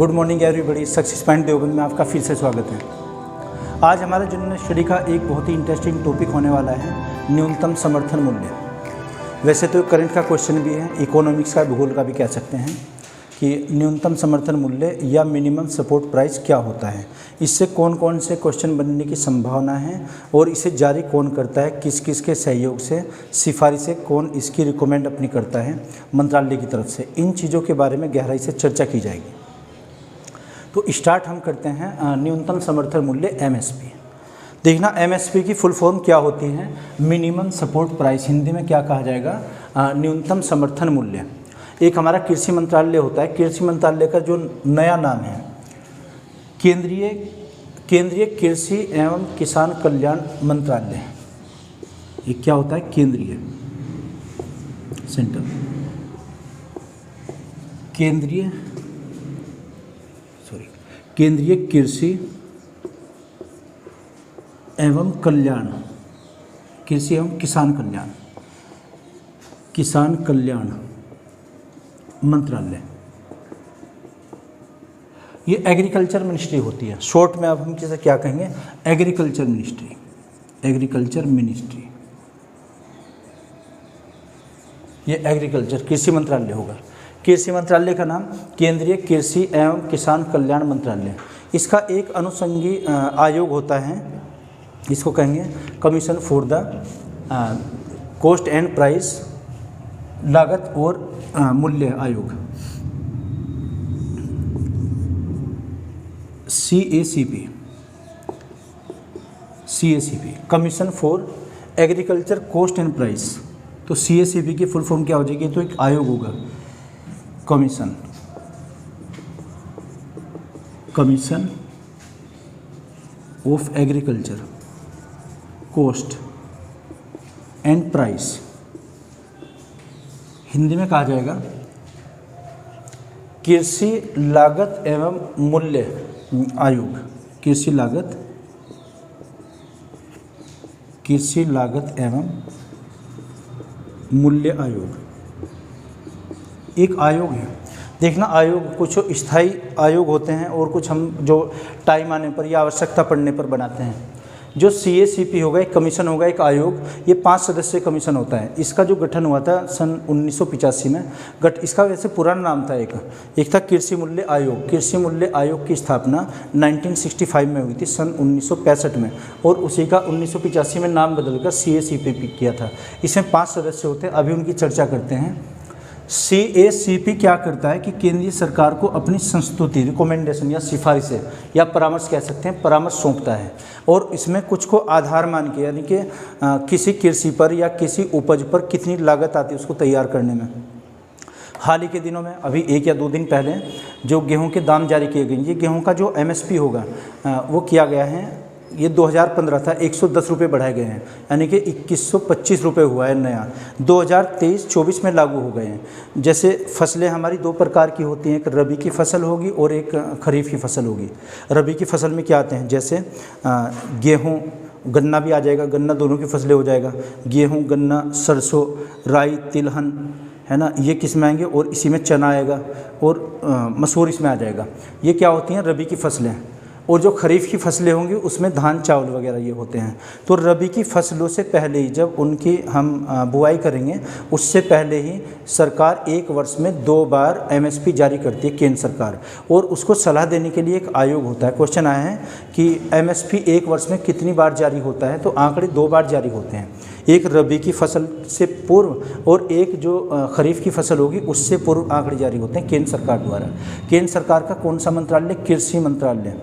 Good morning everybody. Success point Deoband में आपका फिर से स्वागत है। आज हमारा जनरल स्टडी का एक बहुत ही इंटरेस्टिंग टॉपिक होने वाला है न्यूनतम समर्थन मूल्य। वैसे तो करंट का क्वेश्चन भी है, इकोनॉमिक्स का, भूगोल का भी कह सकते हैं कि न्यूनतम समर्थन मूल्य या मिनिमम सपोर्ट प्राइस क्या होता है, इससे कौन कौन से क्वेश्चन बनने की संभावना है और इसे जारी कौन करता है, किस किस के सहयोग से, सिफारिशें कौन इसकी रिकमेंड अपनी करता है मंत्रालय की तरफ से, इन चीज़ों के बारे में गहराई से चर्चा की जाएगी। तो स्टार्ट हम करते हैं न्यूनतम समर्थन मूल्य MSP। देखना MSP की फुल फॉर्म क्या होती है, मिनिमम सपोर्ट प्राइस, हिंदी में क्या कहा जाएगा, न्यूनतम समर्थन मूल्य। एक हमारा कृषि मंत्रालय होता है, कृषि मंत्रालय का जो नया नाम है केंद्रीय कृषि एवं किसान कल्याण मंत्रालय। ये क्या होता है, केंद्रीय सेंटर, केंद्रीय कृषि एवं कल्याण, कृषि एवं किसान कल्याण मंत्रालय। ये एग्रीकल्चर मिनिस्ट्री होती है, शॉर्ट में अब हम किसे क्या कहेंगे, एग्रीकल्चर मिनिस्ट्री। ये एग्रीकल्चर कृषि मंत्रालय होगा। कृषि मंत्रालय का नाम केंद्रीय कृषि एवं किसान कल्याण मंत्रालय। इसका एक अनुषंगी आयोग होता है, इसको कहेंगे commission for the cost and price, लागत और मूल्य आयोग, CACP, commission for agriculture cost and price. तो CACP की फुल फॉर्म क्या हो जाएगी, तो एक आयोग होगा, commission of agriculture cost and price. Hindi में कहा जाएगा कृषि लागत एवं मूल्य आयोग, कृषि लागत एवं मूल्य आयोग एक आयोग है। देखना, आयोग कुछ स्थायी आयोग होते हैं और कुछ हम जो टाइम आने पर या आवश्यकता पड़ने पर बनाते हैं। जो CACP होगा, एक कमीशन होगा, एक आयोग, ये 5 सदस्यीय कमीशन होता है। इसका जो गठन हुआ था सन 1985 में, इसका वैसे पुराना नाम था, एक था कृषि मूल्य आयोग। कृषि मूल्य आयोग की स्थापना 1965 में हुई थी, सन 1965 में, और उसी का 1985 में नाम बदलकर CACP किया था। इसमें 5 सदस्य होते हैं, अभी उनकी चर्चा करते हैं। CACP क्या करता है कि केंद्रीय सरकार को अपनी संस्तुति, रिकमेंडेशन या सिफारिशें या परामर्श कह सकते हैं, परामर्श सौंपता है, और इसमें कुछ को आधार मान के, यानी कि किसी कृषि पर या किसी उपज पर कितनी लागत आती है उसको तैयार करने में। हाल ही के दिनों में, अभी 1 या 2 दिन पहले, जो गेहूं के दाम जारी किए गए, ये गेहूं का जो MSP होगा वो किया गया है, ये 2015 था, 110 रुपये बढ़ाए गए हैं, यानी कि 2125 रुपये हुआ है नया। 2023-24 में लागू हो गए हैं। जैसे फसलें हमारी 2 प्रकार की होती हैं, एक रबी की फसल होगी और एक खरीफ की फसल होगी। रबी की फसल में क्या आते हैं, जैसे गेहूँ, गन्ना भी आ जाएगा, गन्ना दोनों की फसलें हो जाएगा, गेहूँ, गन्ना, सरसों, राई, तिलहन, है ना, ये किस्में आएंगे, और इसी में चना आएगा और मसूर इसमें आ जाएगा। ये क्या होती हैं, रबी की फसलें। और जो खरीफ की फसलें होंगी उसमें धान, चावल वगैरह ये होते हैं। तो रबी की फसलों से पहले ही, जब उनकी हम बुआई करेंगे, उससे पहले ही सरकार 1 वर्ष में 2 बार MSP जारी करती है, केंद्र सरकार, और उसको सलाह देने के लिए एक आयोग होता है। क्वेश्चन आया है कि MSP 1 वर्ष में कितनी बार जारी होता है, तो आंकड़े 2 बार जारी होते हैं, एक रबी की फसल से पूर्व और एक जो खरीफ की फसल होगी उससे पूर्व आंकड़े जारी होते हैं केंद्र सरकार द्वारा। केंद्र सरकार का कौन सा मंत्रालय, कृषि मंत्रालय,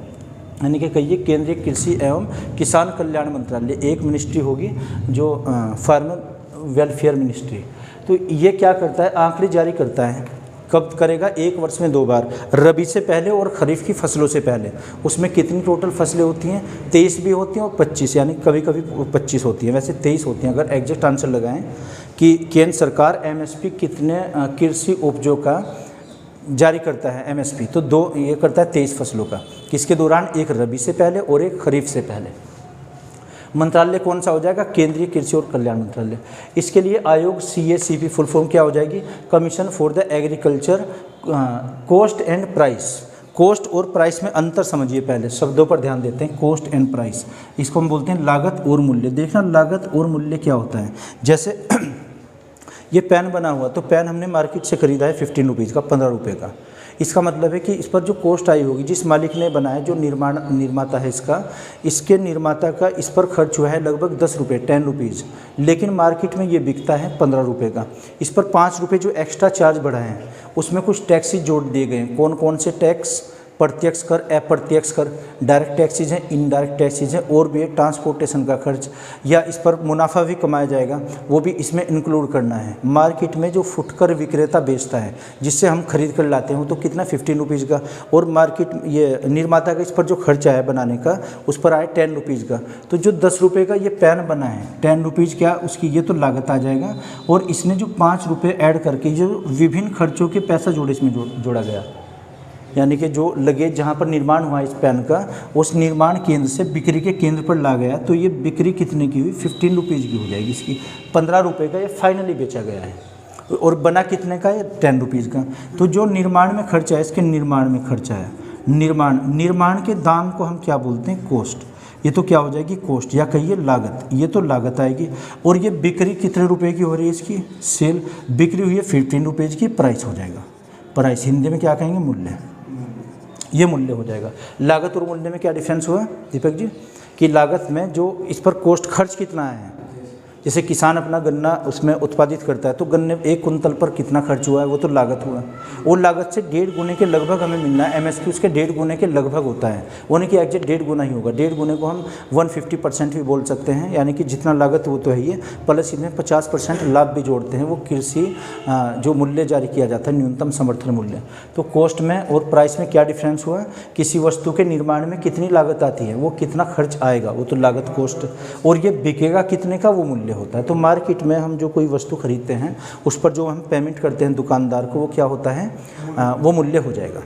यानी कि कहिए केंद्रीय कृषि एवं किसान कल्याण मंत्रालय। एक मिनिस्ट्री होगी जो फार्मर वेलफेयर मिनिस्ट्री। तो ये क्या करता है, आंकड़े जारी करता है। कब करेगा, 1 वर्ष में 2 बार, रबी से पहले और खरीफ की फसलों से पहले। उसमें कितनी टोटल फसलें होती हैं, 23 भी होती हैं और 25, यानी कभी कभी 25 होती हैं, वैसे 23 होती हैं। अगर एग्जैक्ट आंसर लगाएं कि केंद्र सरकार MSP कितने कृषि उपजों का जारी करता है MSP, तो 2 ये करता है 23 फसलों का। किसके दौरान, एक रबी से पहले और एक खरीफ से पहले। मंत्रालय कौन सा हो जाएगा, केंद्रीय कृषि और कल्याण मंत्रालय। इसके लिए आयोग CACP फुल फॉर्म क्या हो जाएगी, commission for the agriculture cost and price. Cost और प्राइस में अंतर समझिए, पहले शब्दों पर ध्यान देते हैं। कोस्ट एंड प्राइस, इसको हम बोलते हैं लागत और मूल्य। देखना लागत और मूल्य क्या होता है। जैसे ये पेन बना हुआ, तो पेन हमने मार्केट से खरीदा है 15 रुपीज़ का, 15 रुपये का। इसका मतलब है कि इस पर जो कॉस्ट आई होगी, जिस मालिक ने बनाया, जो निर्माता है इसका, इसके निर्माता का इस पर खर्च हुआ है लगभग 10 रुपये, 10 रुपीज़। लेकिन मार्केट में ये बिकता है 15 रुपये का। इस पर 5 रुपये जो एक्स्ट्रा चार्ज बढ़ा है, उसमें कुछ टैक्सेस जोड़ दिए गए हैं। कौन कौन से टैक्स? प्रत्यक्ष कर, अप्रत्यक्ष कर, डायरेक्ट टैक्सेज हैं, इनडायरेक्ट टैक्सेज हैं, और भी ट्रांसपोर्टेशन का खर्च, या इस पर मुनाफा भी कमाया जाएगा, वो भी इसमें इंक्लूड करना है। मार्केट में जो फुटकर विक्रेता बेचता है, जिससे हम खरीद कर लाते हैं, वो तो कितना 15 रुपीज़ का, और मार्केट ये निर्माता का इस पर जो खर्चा है बनाने का, उस पर आए 10 रुपीज़ का। तो जो 10 रुपये का ये पेन बना है, 10 रुपीज़ क्या उसकी ये तो लागत आ जाएगा, और इसने जो 5 रुपये ऐड करके जो विभिन्न खर्चों के पैसा जोड़े इसमें जोड़ा गया, यानी कि जो लगेज जहाँ पर निर्माण हुआ इस पेन का, उस निर्माण केंद्र से बिक्री के केंद्र पर ला गया, तो ये बिक्री कितने की हुई? 15 रुपीज़ की हो जाएगी। इसकी 15 रुपये का ये फाइनली बेचा गया है, और बना कितने का? ये 10 रुपीज़ का। तो जो निर्माण में खर्चा है, इसके निर्माण में खर्चा है, निर्माण के दाम को हम क्या बोलते हैं? कॉस्ट। ये तो क्या हो जाएगी? कॉस्ट, या कहिए लागत। ये तो लागत आएगी। और ये बिक्री कितने रुपए की हो रही है? इसकी सेल बिक्री हुई है 15 रुपीज़ की, प्राइस हो जाएगा। प्राइस हिंदी में क्या कहेंगे? मूल्य। ये मूल्य हो जाएगा। लागत और मूल्य में क्या डिफरेंस हुआ दीपक जी? कि लागत में जो इस पर कॉस्ट खर्च कितना है, जैसे किसान अपना गन्ना उसमें उत्पादित करता है, तो गन्ने 1 कुंतल पर कितना खर्च हुआ है, वो तो लागत हुआ। वो लागत से 1.5 गुने के लगभग हमें मिलना है। एमएसपी उसके 1.5 गुने के लगभग होता है, वो नहीं कि एग्जैक्ट 1.5 गुना ही होगा। 1.5 गुने को हम 150% भी बोल सकते हैं, यानी कि जितना लागत वो तो है ही है, प्लस इसमें 50% लाभ भी जोड़ते हैं। वो कृषि जो मूल्य जारी किया जाता है, न्यूनतम समर्थन मूल्य। तो कॉस्ट में और प्राइस में क्या डिफरेंस हुआ? किसी वस्तु के निर्माण में कितनी लागत आती है, वो कितना खर्च आएगा, वो तो लागत कॉस्ट, और ये बिकेगा कितने का, वो मूल्य होता है। तो मार्केट में हम जो कोई वस्तु खरीदते हैं, उस पर जो हम पेमेंट करते हैं दुकानदार को, वो क्या होता है? वो मूल्य हो जाएगा।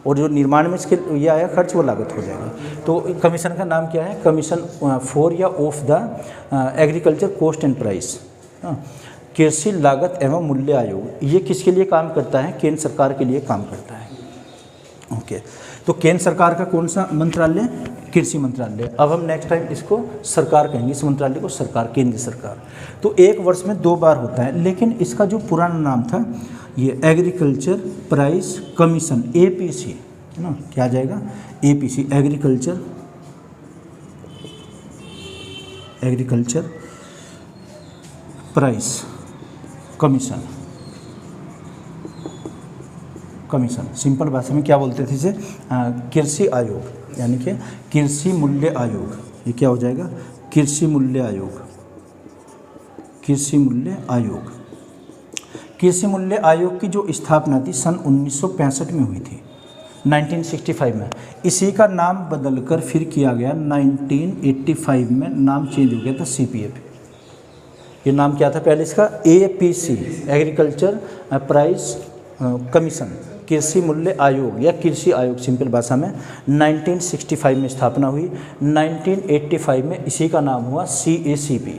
और जो निर्माण में इसके ये आया खर्च, वो लागत हो जाएगा। तो कमीशन का नाम क्या है? कमीशन फॉर या of the agriculture cost and price. कृषि लागत एवं मूल्य आयोग, ये किसके लिए काम करता है? केंद्र सरकार के लिए काम करता है। ओके, तो केंद्र सरकार का कौन सा मंत्रालय? कृषि मंत्रालय। अब हम नेक्स्ट टाइम इसको सरकार कहेंगे, इस मंत्रालय को सरकार, केंद्र सरकार। तो 1 वर्ष में 2 बार होता है, लेकिन इसका जो पुराना नाम था, ये एग्रीकल्चर प्राइस कमीशन, एपीसी, है ना? क्या आ जाएगा? APC, agriculture price commission. Simple भाषा में क्या बोलते थे इसे? कृषि आयोग, यानी कि कृषि मूल्य आयोग। ये क्या हो जाएगा? कृषि मूल्य आयोग। कृषि मूल्य आयोग। कृषि मूल्य आयोग की जो स्थापना थी सन 1965 में हुई थी, 1965 में। इसी का नाम बदलकर फिर किया गया 1985 में, नाम चेंज हो गया था सीपीएफ। ये नाम क्या था पहले इसका? एपीसी, एग्रीकल्चर प्राइस कमीशन, कृषि मूल्य आयोग या कृषि आयोग। सिंपल भाषा में 1965 में स्थापना हुई, 1985 में इसी का नाम हुआ CACP,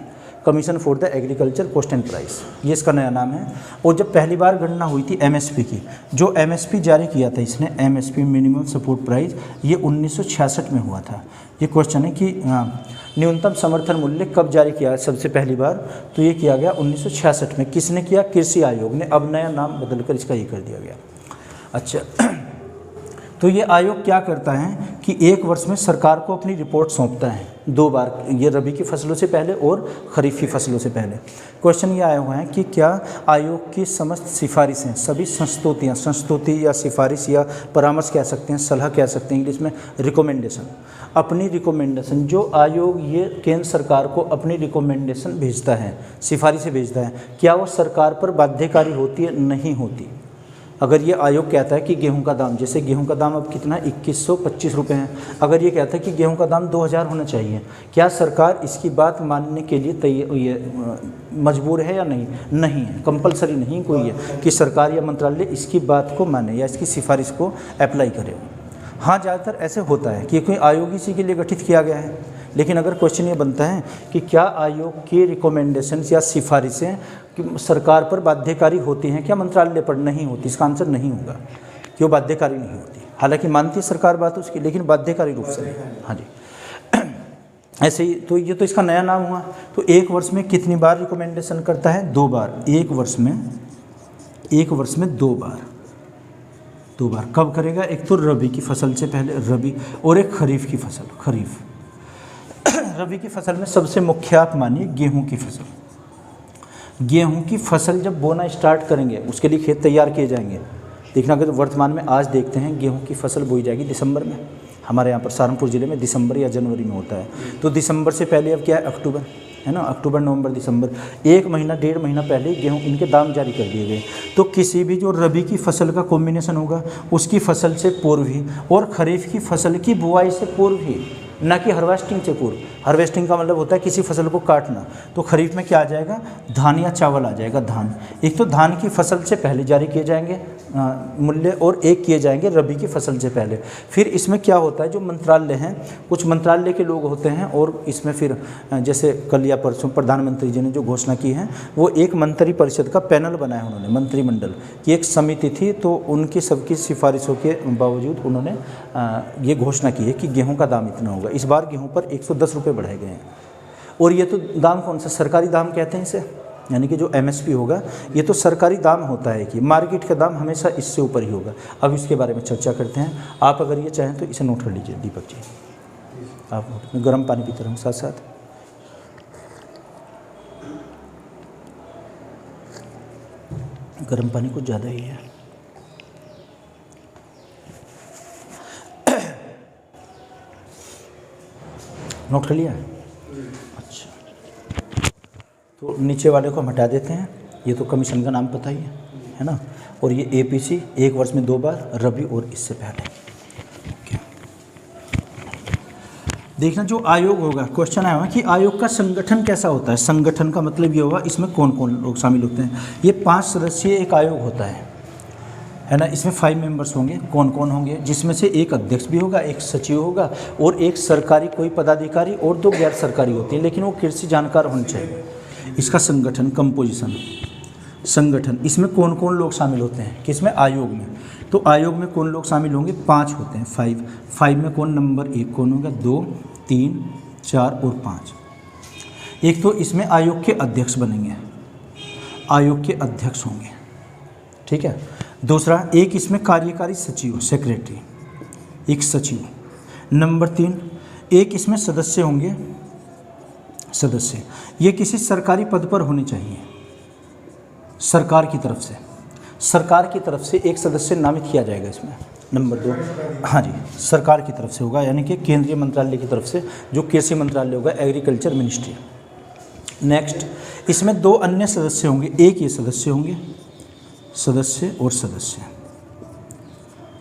commission for the agriculture cost and price. ये इसका नया नाम है। और जब पहली बार गणना हुई थी MSP की, जो MSP जारी किया था इसने, MSP मिनिमम सपोर्ट प्राइस, ये 1966 में हुआ था। ये क्वेश्चन है कि न्यूनतम समर्थन मूल्य कब जारी किया सबसे पहली बार? तो ये किया गया 1966 में। किसने किया? कृषि आयोग ने। अब नया नाम बदलकर इसका ये कर दिया गया। अच्छा, तो ये आयोग क्या करता है कि 1 वर्ष में सरकार को अपनी रिपोर्ट सौंपता है 2 बार, ये रबी की फसलों से पहले और खरीफ की फसलों से पहले। क्वेश्चन ये आया हुआ है कि क्या आयोग की समस्त सिफारिशें, सभी संस्तुति या सिफारिश या परामर्श कह सकते हैं, सलाह कह सकते हैं इंग्लिश में, रिकमेंडेशन, अपनी रिकमेंडेशन, जो आयोग ये केंद्र सरकार को अपनी रिकमेंडेशन भेजता है, सिफारिशें भेजता है, क्या वो सरकार पर बाध्यकारी होती है? नहीं होती। अगर ये आयोग कहता है कि गेहूं का दाम, जैसे गेहूं का दाम अब कितना 2125 रुपये है, अगर ये कहता है कि गेहूं का दाम 2000 होना चाहिए, क्या सरकार इसकी बात मानने के लिए मजबूर है या नहीं? नहीं है, कंपलसरी नहीं कोई है कि सरकार या मंत्रालय इसकी बात को माने या इसकी सिफारिश को अप्लाई करे। हाँ, ज़्यादातर ऐसे होता है कि कोई आयोग इसी के लिए गठित किया गया है। लेकिन अगर क्वेश्चन ये बनता है कि क्या आयोग की रिकमेंडेशंस या सिफारिशें सरकार पर बाध्यकारी होती हैं क्या मंत्रालय पर? नहीं होती। इसका आंसर नहीं होगा। कि वो बाध्यकारी नहीं होती। हालांकि मानती है सरकार बात उसकी, लेकिन बाध्यकारी रूप से नहीं। हाँ जी, ऐसे ही तो ये तो इसका नया नाम हुआ। तो 1 वर्ष में कितनी बार रिकमेंडेशन करता है? 2 बार। 1 वर्ष में 2 बार। 2 बार कब करेगा? एक तो रबी की फसल से पहले, रबी, और एक खरीफ की फसल। खरीफ रबी की फसल में सबसे मुख्य आप मानिए गेहूं की फसल। गेहूं की फसल जब बोना स्टार्ट करेंगे उसके लिए खेत तैयार किए जाएंगे। देखना कि तो वर्तमान में आज देखते हैं गेहूं की फसल बोई जाएगी दिसंबर में। हमारे यहाँ पर सहारनपुर ज़िले में दिसंबर या जनवरी में होता है। तो दिसंबर से पहले अब क्या है? अक्टूबर है ना, अक्टूबर, नवंबर, दिसंबर, 1 महीना 1.5 महीना पहले गेहूं इनके दाम जारी कर दिए गए। तो किसी भी जो रबी की फसल का कॉम्बिनेशन होगा उसकी फसल से पूर्व ही, और खरीफ की फसल की बुआई से पूर्व ही, ना कि हार्वेस्टिंग से पूर्व। हार्वेस्टिंग का मतलब होता है किसी फसल को काटना। तो खरीफ में क्या आ जाएगा? धान या चावल आ जाएगा। धान, एक तो धान की फसल से पहले जारी किए जाएंगे मूल्य, और एक किए जाएंगे रबी की फसल से पहले। फिर इसमें क्या होता है, जो मंत्रालय हैं, कुछ मंत्रालय के लोग होते हैं, और इसमें फिर जैसे कल या परसों प्रधानमंत्री जी ने जो घोषणा की है, वो एक मंत्री परिषद का पैनल बनाया उन्होंने, मंत्रिमंडल की एक समिति थी। तो उनकी सबकी सिफारिशों के बावजूद उन्होंने ये घोषणा की है कि गेहूँ का दाम इतना होगा। इस बार गेहूँ पर 110 रुपये बढ़ाए गए हैं। और ये तो दाम कौन सा? सरकारी दाम कहते हैं इसे, यानी कि जो MSP होगा ये तो सरकारी दाम होता है कि मार्केट का दाम हमेशा इससे ऊपर ही होगा। अब इसके बारे में चर्चा करते हैं। आप अगर ये चाहें तो इसे नोट कर लीजिए दीपक जी। आप मैं गर्म पानी पीते रहूँ साथ साथ। गर्म पानी कुछ ज़्यादा ही है। नोट कर लिया? अच्छा, तो नीचे वाले को हम हटा देते हैं। ये तो कमीशन का नाम पता ही है ना। और ये APC 1 वर्ष में 2 बार, रबी और इससे पहले। ओके, देखना जो आयोग होगा, क्वेश्चन आया हुआ कि आयोग का संगठन कैसा होता है। संगठन का मतलब ये होगा इसमें कौन कौन लोग शामिल होते हैं। ये 5 सदस्यीय एक आयोग होता है ना। इसमें 5 मेंबर्स होंगे। कौन कौन होंगे? जिसमें से एक अध्यक्ष भी होगा, एक सचिव होगा, और एक सरकारी कोई पदाधिकारी, और 2 गैर सरकारी होती हैं, लेकिन वो कृषि जानकार होने चाहिए। इसका संगठन, कंपोजिशन, संगठन, इसमें कौन कौन लोग शामिल होते हैं? किसमें? आयोग में। तो आयोग में कौन लोग शामिल होंगे? 5 होते हैं, 5 में कौन? नंबर 1 कौन होगा? 2, 3, 4 और 5। एक तो इसमें आयोग के अध्यक्ष बनेंगे, आयोग के अध्यक्ष होंगे, ठीक है। दूसरा, एक इसमें कार्यकारी सचिव, सेक्रेटरी, एक सचिव। नंबर 3, एक इसमें सदस्य होंगे, सदस्य। ये किसी सरकारी पद पर होने चाहिए, सरकार की तरफ से। सरकार की तरफ से एक सदस्य नामित किया जाएगा इसमें। नंबर 2, हाँ जी, सरकार की तरफ से होगा, यानी कि केंद्रीय मंत्रालय की तरफ से, जो कृषि मंत्रालय होगा, एग्रीकल्चर मिनिस्ट्री। नेक्स्ट, इसमें 2 अन्य सदस्य होंगे। एक ये सदस्य होंगे, सदस्य और सदस्य।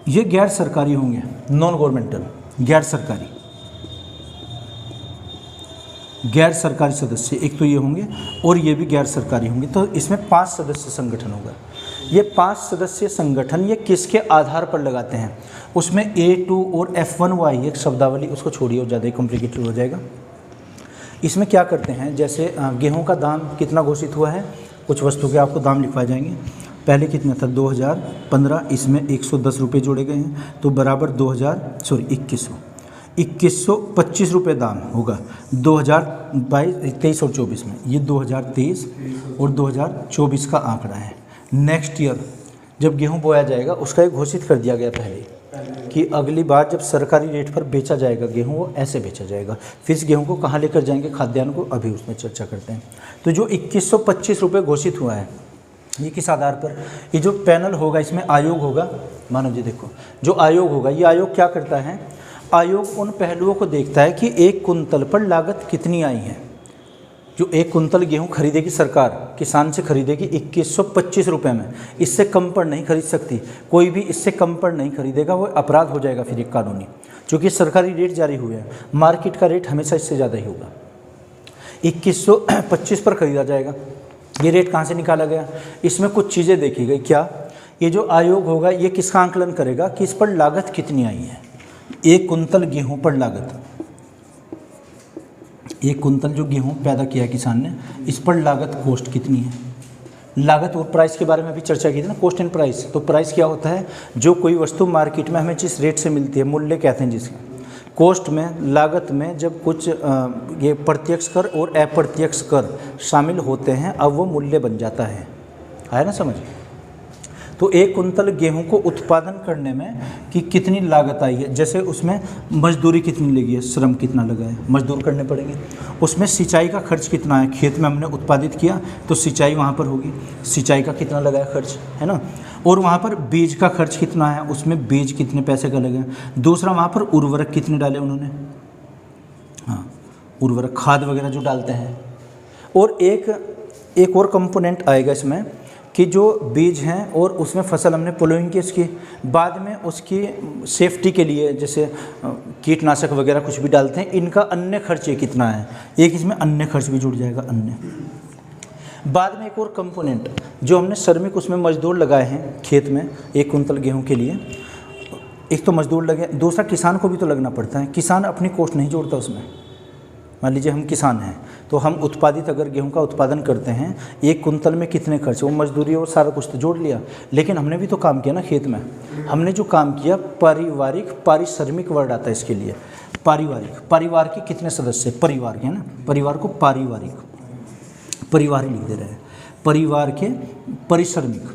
ये गैर सरकारी होंगे, नॉन गवर्नमेंटल, गैर सरकारी, गैर सरकारी सदस्य। एक तो ये होंगे और ये भी गैर सरकारी होंगे। तो इसमें 5 सदस्य संगठन होगा। ये 5 सदस्य संगठन ये किसके आधार पर लगाते हैं? उसमें A2 और F1Y एक शब्दावली, उसको छोड़िए और ज़्यादा ही कॉम्प्लिकेटेड हो जाएगा। इसमें क्या करते हैं, जैसे गेहूं का दाम कितना घोषित हुआ है, कुछ वस्तु के आपको दाम लिखवाए जाएंगे। पहले कितना था? 2015, इसमें 110 रुपये जोड़े गए हैं, तो बराबर 2125 रुपये दाम होगा 2023 और 24 में। ये 2023 और 2024 का आंकड़ा है। नेक्स्ट ईयर जब गेहूं बोया जाएगा उसका एक घोषित कर दिया गया पहले कि अगली बार जब सरकारी रेट पर बेचा जाएगा गेहूं, वो ऐसे बेचा जाएगा। फिर इस गेहूं को कहाँ लेकर जाएंगे, खाद्यान्न को, अभी उसमें चर्चा करते हैं। तो जो 2125 रुपये घोषित हुआ है, ये किस आधार पर? ये जो पैनल होगा, इसमें आयोग होगा। मानव जी देखो, जो आयोग होगा, ये आयोग क्या करता है? आयोग उन पहलुओं को देखता है कि 1 कुंतल पर लागत कितनी आई है। जो 1 कुंतल गेहूं खरीदेगी सरकार, किसान से खरीदेगी 2125 रुपये में, इससे कम पर नहीं खरीद सकती। कोई भी इससे कम पर नहीं खरीदेगा, वो अपराध हो जाएगा फिर एक कानूनी, क्योंकि सरकारी रेट जारी हुए हैं। मार्केट का रेट हमेशा इससे ज़्यादा ही होगा। 2125 पर खरीदा जाएगा। ये रेट कहाँ से निकाला गया? इसमें कुछ चीज़ें देखी गई। क्या? ये जो आयोग होगा ये किसका आंकलन करेगा कि इस पर लागत कितनी आई है। 1 कुंतल गेहूं पर लागत, 1 कुंतल जो गेहूं पैदा किया किसान ने, इस पर लागत कॉस्ट कितनी है, लागत और प्राइस के बारे में भी चर्चा की थी ना, कॉस्ट एंड प्राइस। तो प्राइस क्या होता है, जो कोई वस्तु मार्केट में हमें जिस रेट से मिलती है, मूल्य कहते हैं जिसका। कॉस्ट में, लागत में जब कुछ ये प्रत्यक्ष कर और अप्रत्यक्ष कर शामिल होते हैं, अब वो मूल्य बन जाता है। आया ना समझ। तो 1 कुंतल गेहूं को उत्पादन करने में कि कितनी लागत आई है, जैसे उसमें मजदूरी कितनी लगी है, श्रम कितना लगा है, मजदूर करने पड़ेंगे। उसमें सिंचाई का खर्च कितना है, खेत में हमने उत्पादित किया तो सिंचाई वहाँ पर होगी, सिंचाई का कितना लगा है खर्च, है ना। और वहाँ पर बीज का खर्च कितना है, उसमें बीज कितने पैसे का लगे। दूसरा वहाँ पर उर्वरक कितने डाले उन्होंने, हाँ उर्वरक खाद वगैरह जो डालते हैं। और एक और कंपोनेंट आएगा इसमें कि जो बीज हैं और उसमें फसल हमने प्लोइंग की, इसकी बाद में उसकी सेफ्टी के लिए जैसे कीटनाशक वगैरह कुछ भी डालते हैं, इनका अन्य खर्च ये कितना है, एक इसमें अन्य खर्च भी जुड़ जाएगा, अन्य। बाद में एक और कंपोनेंट जो हमने श्रमिक उसमें मजदूर लगाए हैं खेत में 1 कुंतल गेहूं के लिए, एक तो मजदूर लगे, दूसरा किसान को भी तो लगना पड़ता है। किसान अपनी कॉस्ट नहीं जोड़ता उसमें। मान लीजिए हम किसान हैं तो हम उत्पादित अगर गेहूं का उत्पादन करते हैं, 1 कुंतल में कितने खर्च, वो मजदूरी और सारा कुछ तो जोड़ लिया, लेकिन हमने भी तो काम किया ना खेत में। हमने जो काम किया, पारिवारिक पारिश्रमिक वर्ड आता है इसके लिए, पारिवारिक। परिवार के कितने सदस्य, परिवार के, है ना, परिवार को पारिवारिक, परिवार ही लिख दे रहे हैं, परिवार के परिश्रमिक,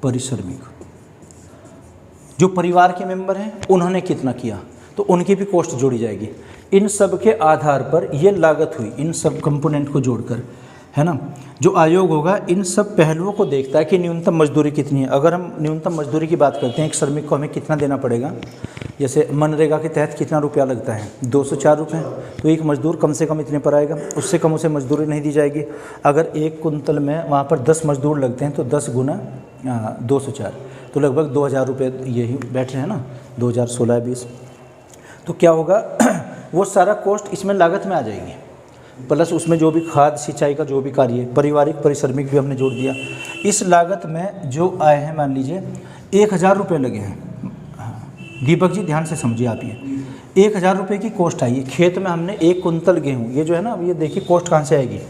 परिश्रमिक जो परिवार के मेंबर हैं उन्होंने कितना किया, तो उनकी भी कॉस्ट जोड़ी जाएगी। इन सब के आधार पर ये लागत हुई, इन सब कंपोनेंट को जोड़कर, है ना। जो आयोग होगा इन सब पहलुओं को देखता है कि न्यूनतम मजदूरी कितनी है। अगर हम न्यूनतम मजदूरी की बात करते हैं, एक श्रमिक को हमें कितना देना पड़ेगा, जैसे मनरेगा के तहत कितना रुपया लगता है, 204 रुपये, तो एक मजदूर कम से कम इतने पर आएगा, उससे कम उसे मजदूरी नहीं दी जाएगी। अगर 1 कुंतल में वहाँ पर 10 मजदूर लगते हैं तो 10 गुना 204, तो लगभग 2000 रुपये यही बैठ रहे हैं ना, 2016-20। तो क्या होगा, वो सारा कॉस्ट इसमें लागत में आ जाएगी, प्लस उसमें जो भी खाद सिंचाई का जो भी कार्य है, पारिवारिक परिश्रमिक भी हमने जोड़ दिया। इस लागत में जो आए हैं, मान लीजिए 1000 रुपये लगे हैं। दीपक जी ध्यान से समझिए आप, ये 1000 रुपये की कॉस्ट आई है। खेत में हमने 1 कुंतल गेहूँ, ये जो है ना, अब ये देखिए कॉस्ट कहाँ से आएगी।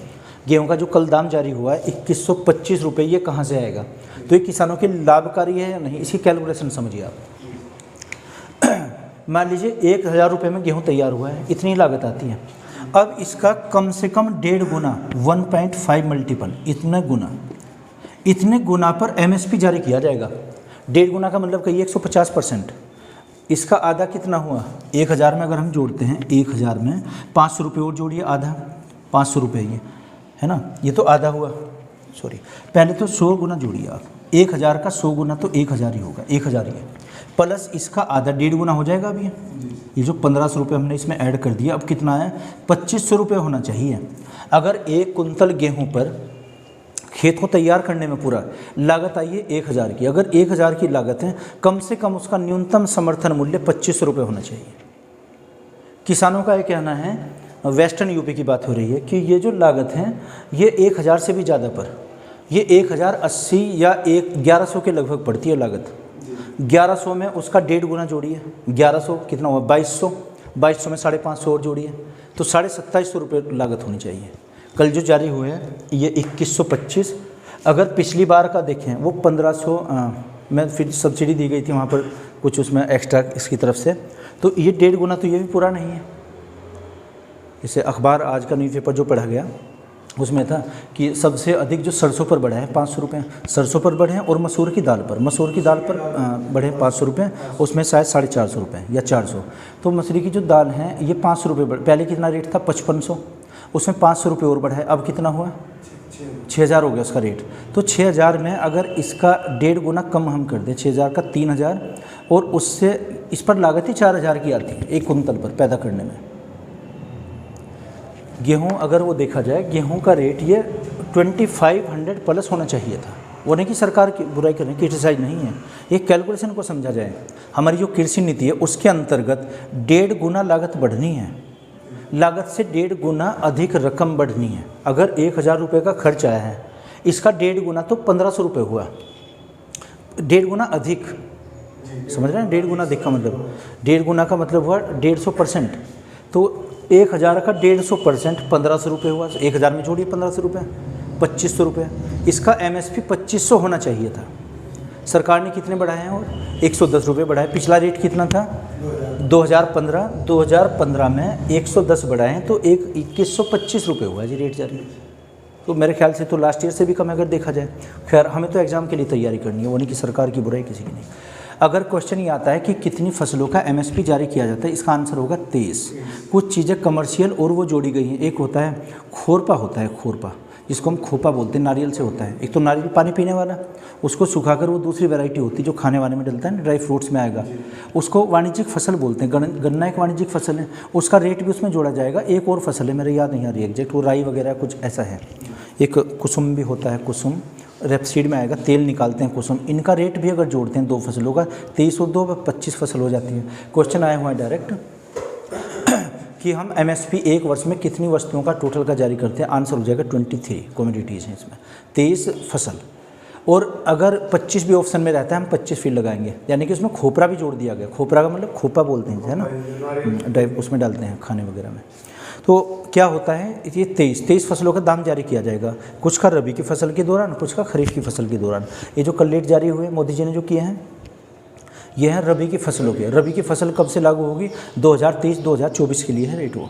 गेहूँ का जो कल दाम जारी हुआ है 2125 रुपये, ये कहाँ से आएगा, तो ये किसानों के लाभकारी है या नहीं, इसकी कैलकुलेशन समझिए आप। मान लीजिए 1000 रुपये में गेहूँ तैयार हुआ है, इतनी लागत आती है। अब इसका कम से कम 1.5 गुना, 1.5 मल्टीपल, इतने गुना पर MSP जारी किया जाएगा। 1.5 गुना का मतलब कहिए 150%। इसका आधा कितना हुआ, 1000 में अगर हम जोड़ते हैं, 1000 में 500 रुपये और जोड़िए, आधा 500 रुपये, ये है ना, ये तो आधा हुआ, सॉरी, पहले तो 100 गुना जोड़िए आप, 1000 का 100 गुना तो 1000 ही होगा, 1000 ही है, प्लस इसका आधा 1.5 गुना हो जाएगा। अभी ये जो 1500 रुपये हमने इसमें ऐड कर दिया, अब कितना है, 2500 रुपये होना चाहिए। अगर 1 कुंतल गेहूं पर खेत को तैयार करने में पूरा लागत आई है 1000 की, अगर 1000 की लागत है, कम से कम उसका न्यूनतम समर्थन मूल्य 2500 रुपये होना चाहिए। किसानों का ये कहना है, वेस्टर्न यूपी की बात हो रही है, कि ये जो लागत है ये 1000 से भी ज़्यादा पर, ये 1080 या 1100 के लगभग पड़ती है लागत। 1100 में उसका 1.5 गुना जोड़िए, 1100 कितना हुआ, 2200, 2200 में 550 और जोड़िए, तो 2750 रुपये लागत होनी चाहिए। कल जो जारी हुए हैं ये 2125, अगर पिछली बार का देखें वो 1500 में फिर सब्सिडी दी गई थी वहाँ पर कुछ उसमें एक्स्ट्रा इसकी तरफ से, तो ये 1.5 गुना तो ये भी पूरा नहीं है। जैसे अखबार आज का न्यूज़पेपर जो पढ़ा गया उसमें था कि सबसे अधिक जो सरसों पर बढ़ा है 500 रुपये, सरसों पर बढ़े हैं, और मसूर की दाल पर बढ़े 500 रुपये, उसमें शायद 450 रुपये या 400। तो मसूरी की जो दाल है ये 500 रुपये पहले कितना रेट था 5500, उसमें 500 रुपये और बढ़ा है, अब कितना हुआ 6000 हो गया उसका रेट। तो 6000 में अगर इसका 1.5 गुना कम हम कर दें, 6000 का 3000, और उससे इस पर लागत ही 4000 की आती है 1 कुंतल पर पैदा करने में। गेहूं अगर वो देखा जाए, गेहूं का रेट ये 2500 प्लस होना चाहिए था। वो नहीं कि सरकार की बुराई करें, क्रिटिसाइज नहीं है, एक कैलकुलेशन को समझा जाए। हमारी जो कृषि नीति है उसके अंतर्गत 1.5 गुना लागत बढ़नी है, लागत से 1.5 गुना अधिक रकम बढ़नी है। अगर 1000 रुपये का खर्च आया है, इसका 1.5 गुना तो 1500 रुपये हुआ, 1.5 गुना अधिक, समझ रहे हैं, 1.5 गुना अधिक का मतलब, 1.5 गुना का मतलब हुआ 150%। तो 1000 का 150% 1500 रुपये हुआ, 1000 में जोड़िए 1500 रुपये, 2500 रुपये। इसका MSP 2500 होना चाहिए था। सरकार ने कितने बढ़ाए हैं और 110 रुपये बढ़ाए। पिछला रेट कितना था 2015 में 110 बढ़ाए हैं तो 2125 रुपये हुआ जी रेट जारी। तो मेरे ख्याल से तो लास्ट ईयर से भी कम अगर देखा जाए। खैर हमें तो एग्ज़ाम के लिए तैयारी करनी है, वो नहीं कि सरकार की बुराई किसी की नहीं। अगर क्वेश्चन ये आता है कि कितनी फसलों का MSP जारी किया जाता है, इसका आंसर होगा 23। कुछ चीज़ें कमर्शियल और वो जोड़ी गई हैं। एक होता है खोरपा, होता है खोरपा, जिसको हम खोपा बोलते हैं, नारियल से होता है। एक तो नारियल पानी पीने वाला, उसको सुखाकर वो दूसरी वैरायटी होती है जो खाने वाने में डलता है ना, ड्राई फ्रूट्स में आएगा, उसको वाणिज्यिक फसल बोलते हैं। गन्ना एक वाणिज्यिक फसल है, उसका रेट भी उसमें जोड़ा जाएगा। एक और फसल है, मेरे याद नहीं आ रही एग्जैक्ट, वो राई वगैरह कुछ ऐसा है। एक कुसुम भी होता है, कुसुम रेपसीड में आएगा, तेल निकालते हैं कुसुम। इनका रेट भी अगर जोड़ते हैं 2 फसलों का, 23 और 2 25 फसल हो जाती है। क्वेश्चन आया हुआ है डायरेक्ट कि हम MSP एक वर्ष में कितनी वस्तुओं का टोटल का जारी करते हैं। आंसर हो जाएगा 23 कमोडिटीज़ हैं इसमें, 23 फसल। और अगर 25 भी ऑप्शन में रहता है हम 25 फिर लगाएंगे, यानी कि उसमें खोपरा भी जोड़ दिया गया। खोपरा का मतलब खोपा बोलते हैं, है ना, उसमें डालते हैं खाने वगैरह में। तो क्या होता है, ये 23 फसलों का दाम जारी किया जाएगा। कुछ का रबी की फसल के दौरान, कुछ का खरीफ की फसल के दौरान। ये जो कल रेट जारी हुए मोदी जी ने जो किए हैं, ये हैं रबी की फसलों के। रबी की फसल कब से लागू होगी, 2023-2024 के लिए है रेट वो।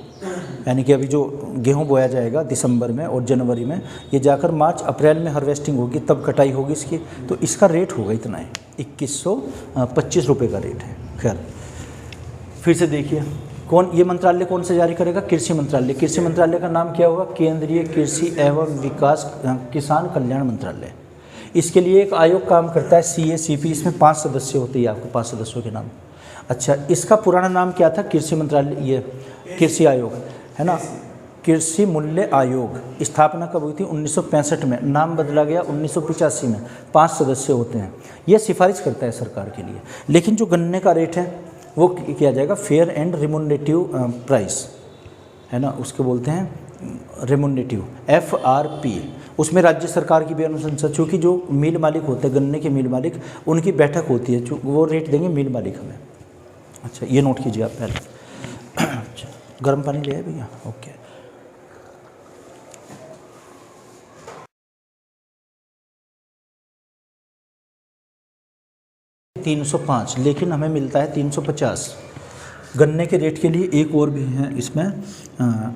यानी कि अभी जो गेहूं बोया जाएगा दिसंबर में और जनवरी में, ये जाकर मार्च अप्रैल में हार्वेस्टिंग होगी, तब कटाई होगी इसकी। तो इसका रेट होगा इतना है, 2125 रुपये का रेट है। खैर फिर से देखिए, कौन ये मंत्रालय कौन से जारी करेगा, कृषि मंत्रालय। कृषि मंत्रालय का नाम क्या होगा, केंद्रीय कृषि एवं विकास किसान कल्याण मंत्रालय। इसके लिए एक आयोग काम करता है, CACP। इसमें 5 सदस्य होते हैं, आपको 5 सदस्यों के नाम। अच्छा, इसका पुराना नाम क्या था, कृषि मंत्रालय, ये कृषि आयोग है ना, कृषि मूल्य आयोग। स्थापना कब हुई थी, 1965 में। नाम बदला गया 1985 में। 5 सदस्य होते हैं। ये सिफारिश करता है सरकार के लिए। लेकिन जो गन्ने का रेट है वो किया जाएगा फेयर एंड रिम्यूनरेटिव प्राइस, है ना, उसके बोलते हैं रिम्यूनरेटिव, FRP। उसमें राज्य सरकार की भी अनुशंसा, चूँकि जो मिल मालिक होते हैं, गन्ने के मिल मालिक, उनकी बैठक होती है, वो रेट देंगे मिल मालिक हमें। अच्छा, ये नोट कीजिए आप पहले। अच्छा, गर्म पानी ले आए भैया, ओके। $305, लेकिन हमें मिलता है 350। गन्ने के रेट के लिए एक और भी है इसमें,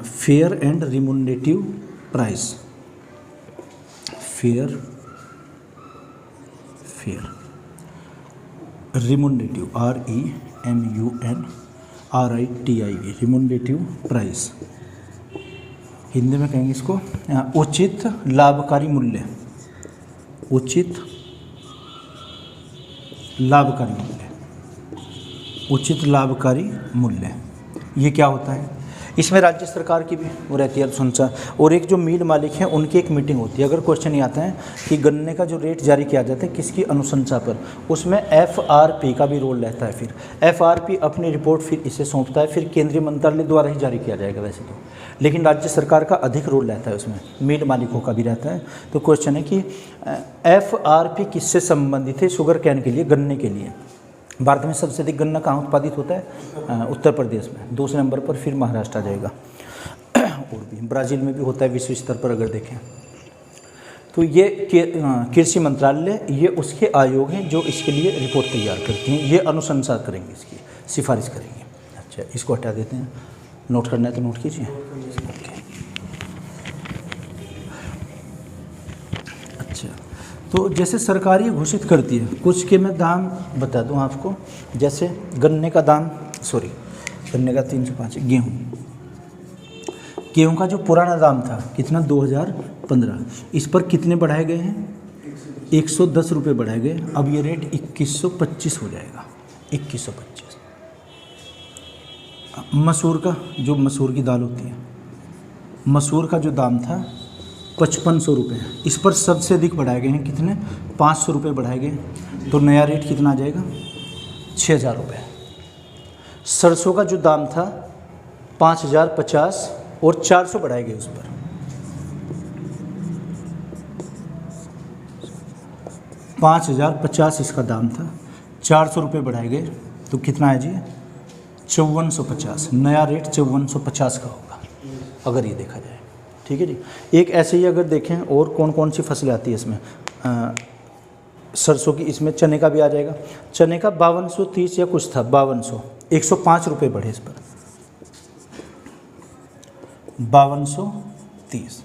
fair and remunerative price. Fair remunerative, REMUNRITIV, remunerative price. Hindi में कहेंगे इसको उचित लाभकारी मूल्य। उचित लाभकारी मूल्य, उचित लाभकारी मूल्य, ये क्या होता है। इसमें राज्य सरकार की भी वो रहती है अनुशंसा, और एक जो मिल मालिक हैं उनकी एक मीटिंग होती है। अगर क्वेश्चन ये आता है कि गन्ने का जो रेट जारी किया जाता है किसकी अनुशंसा पर, उसमें FRP का भी रोल रहता है। फिर FRP अपनी रिपोर्ट फिर इसे सौंपता है, फिर केंद्रीय मंत्रालय द्वारा ही जारी किया जाएगा वैसे तो, लेकिन राज्य सरकार का अधिक रोल रहता है उसमें, मिल मालिकों का भी रहता है। तो क्वेश्चन है कि FRP किससे संबंधित है, शुगर कैन के लिए, गन्ने के लिए। भारत में सबसे अधिक गन्ना कहाँ उत्पादित होता है, उत्तर प्रदेश में। दूसरे नंबर पर फिर महाराष्ट्र आ जाएगा, और भी ब्राज़ील में भी होता है विश्व स्तर पर अगर देखें तो। ये कृषि मंत्रालय, ये उसके आयोग हैं जो इसके लिए रिपोर्ट तैयार करते हैं, ये अनुशंसा करेंगे, इसकी सिफारिश करेंगे। अच्छा, इसको हटा देते हैं, नोट करना है तो नोट कीजिए। अच्छा, तो जैसे सरकार ये घोषित करती है, कुछ के मैं दाम बता दूं आपको। जैसे गन्ने का दाम, गन्ने का 305। गेहूं का जो पुराना दाम था कितना, 2015, इस पर कितने बढ़ाए गए हैं, 110 रुपये बढ़ाए गए। अब ये रेट 2125 हो जाएगा, 2125। मसूर का, जो मसूर की दाल होती है, मसूर का जो दाम था 5500 रुपये, इस पर सबसे अधिक बढ़ाए गए हैं कितने, 500 रुपये बढ़ाए गए। तो नया रेट कितना आ जाएगा, 6000 रुपये। सरसों का जो दाम था 5050 और 400 बढ़ाए गए उस पर। 5050 इसका दाम था, 400 रुपये बढ़ाए गए, तो कितना है जी, 5450। नया रेट 5450 का होगा अगर ये देखा जाए। ठीक है जी। एक ऐसे ही अगर देखें और कौन कौन सी फसलें आती है इसमें, सरसों की, इसमें चने का भी आ जाएगा। चने का 5230 या कुछ था, 5200, 105 रुपये बढ़े इस पर, 5230,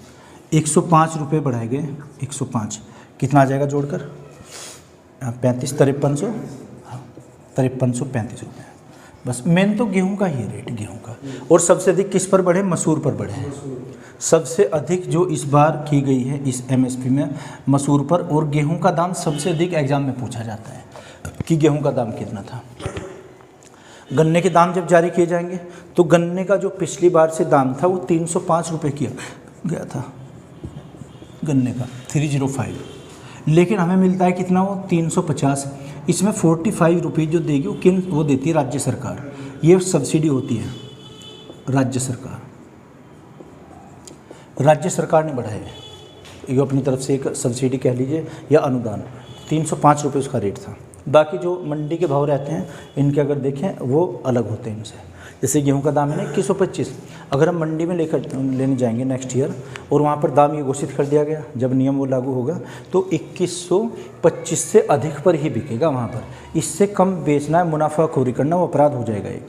105 रुपये बढ़ाए गए, 105 कितना आ जाएगा जोड़कर, 35, 5300, 5335 रुपये। बस मेन तो गेहूं का ही रेट, गेहूं का। और सबसे अधिक किस पर बढ़े, मसूर पर बढ़े हैं। सबसे अधिक जो इस बार की गई है इस एमएसपी में मसूर पर, और गेहूं का दाम सबसे अधिक एग्जाम में पूछा जाता है कि गेहूं का दाम कितना था। गन्ने के दाम जब जारी किए जाएंगे तो गन्ने का जो पिछली बार से दाम था वो 305 रुपये किया गया था गन्ने का, 305, लेकिन हमें मिलता है कितना, वो 350। इसमें 45 रुपये जो देगी वो देती है राज्य सरकार, ये सब्सिडी होती है राज्य सरकार। राज्य सरकार ने बढ़ाया है, ये अपनी तरफ से एक सब्सिडी कह लीजिए या अनुदान, 305 रुपये उसका रेट था। बाकी जो मंडी के भाव रहते हैं इनके अगर देखें वो अलग होते हैं इनसे। जैसे गेहूं का दाम है ना 2125, अगर हम मंडी में लेने जाएंगे नेक्स्ट ईयर और वहाँ पर दाम ये घोषित कर दिया गया, जब नियम वो लागू होगा तो 2125 से अधिक पर ही बिकेगा वहाँ पर। इससे कम बेचना है, मुनाफाखोरी करना, वो अपराध हो जाएगा एक,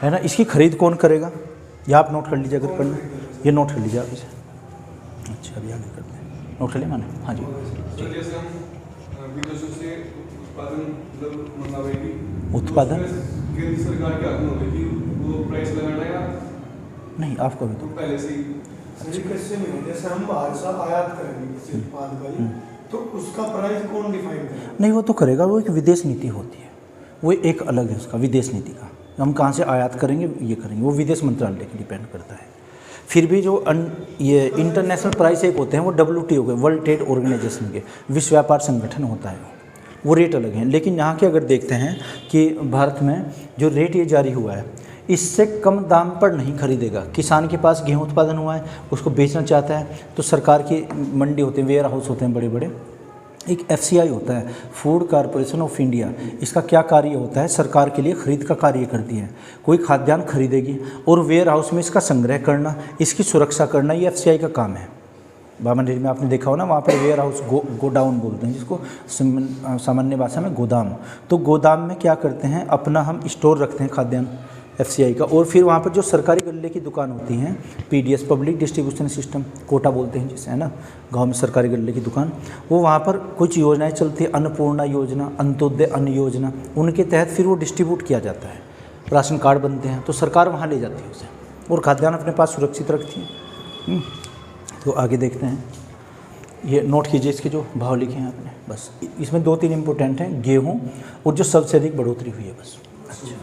है ना। इसकी खरीद कौन करेगा, ये आप नोट कर लीजिए अगर करना, ये नोट कर लीजिए आप इसे। अच्छा अभी आगे करते हैं, नोट कर लिया मैंने, हाँ जी। उत्पादन केंद्र सरकार के हाथ में होगी वो प्राइस लगाना या नहीं, आपको भी तो पहले से ही कैसे नहीं, जैसे हम बाहर से आयात करेंगे किसी उत्पाद का तो उसका प्राइस कौन डिफाइन करेगा? नहीं, वो तो करेगा, वो एक विदेश नीति होती है, वो एक अलग है उसका, विदेश नीति का। हम कहाँ से आयात करेंगे ये करेंगे, वो विदेश मंत्रालय के डिपेंड करता है। फिर भी जो ये इंटरनेशनल प्राइस एक होते हैं वो WTO के, वर्ल्ड ट्रेड ऑर्गेनाइजेशन के, विश्व व्यापार संगठन होता है, वो रेट अलग हैं। लेकिन यहाँ के अगर देखते हैं कि भारत में जो रेट ये जारी हुआ है इससे कम दाम पर नहीं खरीदेगा। किसान के पास गेहूं उत्पादन हुआ है, उसको बेचना चाहता है तो सरकार की मंडी होते हैं, वेयर हाउस होते हैं बड़े बड़े, एक FCI होता है, फूड कॉरपोरेशन ऑफ इंडिया। इसका क्या कार्य होता है, सरकार के लिए खरीद का कार्य करती है। कोई खाद्यान्न खरीदेगी और वेयर हाउस में इसका संग्रह करना, इसकी सुरक्षा करना, ये FCI का काम है। बामन डेयरी में आपने देखा हो ना, वहाँ पर वेयर हाउस गोडाउन बोलते हैं जिसको सामान्य भाषा में गोदाम। तो गोदाम में क्या करते हैं, अपना हम स्टोर रखते हैं खाद्यान्न FCI का, और फिर वहाँ पर जो सरकारी गल्ले की दुकान होती हैं, PDS public distribution system, quota बोलते हैं जिसे, है ना, गांव में सरकारी गल्ले की दुकान, वो वहाँ पर कुछ योजनाएं चलती है, अन्नपूर्णा योजना, अंत्योदय अन्न योजना, उनके तहत फिर वो डिस्ट्रीब्यूट किया जाता है, राशन कार्ड बनते हैं, तो सरकार वहाँ ले जाती है उसे और खाद्यान्न अपने पास सुरक्षित रखती है। तो आगे देखते हैं, ये नोट कीजिए इसके जो भाव लिखे हैं आपने, बस इसमें 2-3 इम्पोर्टेंट हैं, गेहूँ और जो सबसे अधिक बढ़ोतरी हुई है, बस। अच्छा,